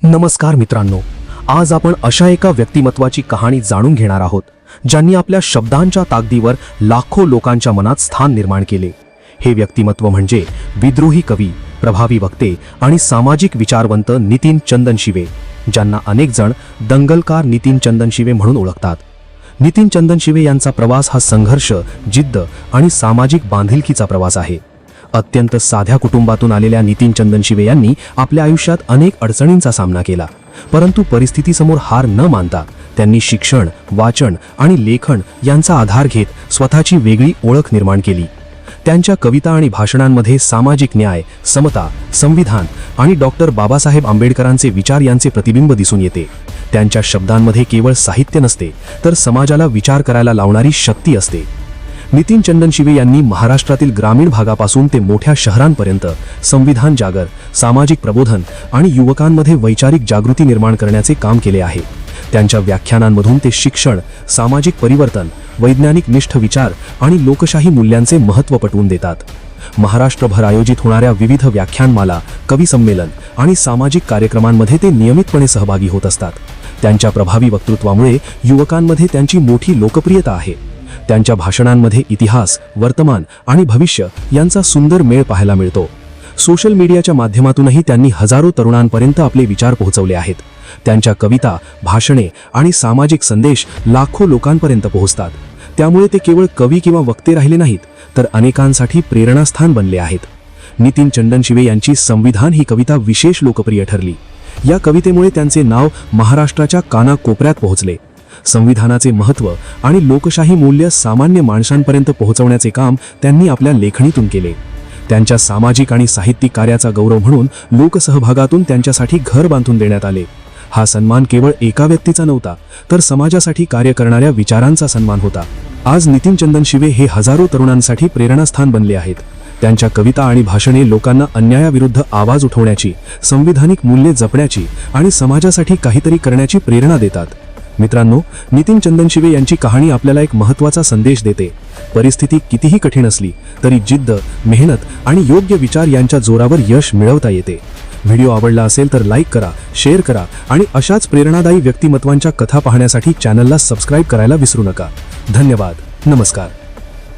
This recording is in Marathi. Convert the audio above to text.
नमस्कार मित्रांनो, आज आपण अशा एका व्यक्तिमत्वाची कहाणी जाणून घेणार आहोत ज्यांनी आपल्या शब्दांच्या ताकदीवर लाखो लोकांच्या मनात स्थान निर्माण केले। हे व्यक्तिमत्व म्हणजे विद्रोही कवी, प्रभावी वक्ते आणि सामाजिक विचारवंत नितीन चंदन शिवे, ज्यांना अनेक जण दंगलकार नितीन चंदन शिवे म्हणून ओळखतात। नितीन चंदन शिवे यांचा प्रवास हा संघर्ष, जिद्द आणि सामाजिक बांधिलकीचा प्रवास आहे। अत्यंत साध्या कुटुंबातून आलेल्या नितीन चंदन शिवे यांनी आपल्या आयुष्यात अनेक अडचणींचा सामना केला, परंतु परिस्थितीसमोर हार न मानता त्यांनी शिक्षण, वाचन आणि लेखन यांचा आधार घेत स्वतःची वेगळी ओळख निर्माण केली। त्यांच्या कविता आणि भाषणांमध्ये सामाजिक न्याय, समता, संविधान आणि डॉक्टर बाबासाहेब आंबेडकरांचे विचार यांचे प्रतिबिंब दिसून येते। त्यांच्या शब्दांमध्ये केवळ साहित्य नसते, तर समाजाला विचार करायला लावणारी शक्ती असते। नितीन चंदन शिवे यांनी महाराष्ट्रातील ग्रामीण भागापासून ते मोठ्या शहरांपर्यंत संविधान जागर, सामाजिक प्रबोधन आणि युवकांमध्ये वैचारिक जागृती निर्माण करण्याचे काम केले आहे। त्यांच्या व्याख्यानांमधून ते शिक्षण, सामाजिक परिवर्तन, वैज्ञानिक निष्ठ विचार आणि लोकशाही मूल्यांचे महत्त्व पटवून देतात। महाराष्ट्रभर आयोजित होणाऱ्या विविध व्याख्यानमाला, कवी संमेलन आणि सामाजिक कार्यक्रमांमध्ये ते नियमितपणे सहभागी होत असतात। त्यांच्या प्रभावी वक्तृत्वामुळे युवकांमध्ये त्यांची मोठी लोकप्रियता आहे। त्यांच्या भाषणांमध्ये इतिहास, वर्तमान आणि भविष्य यांचा सुंदर मेळ पाहायला मिळतो। सोशल मीडियाच्या माध्यमातूनही त्यांनी हजारो तरुणांपर्यंत आपले विचार पोहोचवले आहेत। त्यांच्या कविता, भाषणे आणि सामाजिक संदेश लाखो लोकांपर्यंत पोहोचतात। त्यामुळे ते केवळ कवी किंवा वक्ते राहिले नाहीत, तर अनेकांसाठी प्रेरणास्थान बनले आहेत। नितीन चंदन शिवे यांची संविधान ही कविता विशेष लोकप्रिय ठरली। या कवितेमुळे त्यांचे नाव महाराष्ट्राच्या कानाकोपऱ्यात पोहोचले। संविधानाचे महत्त्व आणि लोकशाही मूल्य सामान्य माणसांपर्यंत पोहोचवण्याचे काम त्यांनी आपल्या लेखणीतून केले। त्यांच्या सामाजिक आणि साहित्यिक कार्याचा गौरव म्हणून लोकसहभागातून त्यांच्यासाठी घर बांधून देण्यात आले। हा सन्मान केवळ एका व्यक्तीचा नव्हता, तर समाजासाठी कार्य करणाऱ्या विचारांचा सन्मान होता। आज नितीन चंदन शिवे हे हजारो तरुणांसाठी प्रेरणास्थान बनले आहेत। त्यांच्या कविता आणि भाषणे लोकांना अन्यायाविरुद्ध आवाज उठवण्याची, संविधानिक मूल्ये जपण्याची आणि समाजासाठी काहीतरी करण्याची प्रेरणा देतात। मित्रांनो, नितीन चंदन शिवे यांची कहाणी आपल्याला एक महत्त्वाचा संदेश देते। परिस्थिती कितीही कठीण असली तरी जिद्द, मेहनत आणि योग्य विचार यांच्या जोरावर यश मिळवता येते। व्हिडिओ आवडला असेल तर लाईक करा, शेअर करा आणि अशाच प्रेरणादायी व्यक्तिमत्वांच्या कथा पाहण्यासाठी चॅनलला सबस्क्राईब करायला विसरू नका। धन्यवाद। नमस्कार।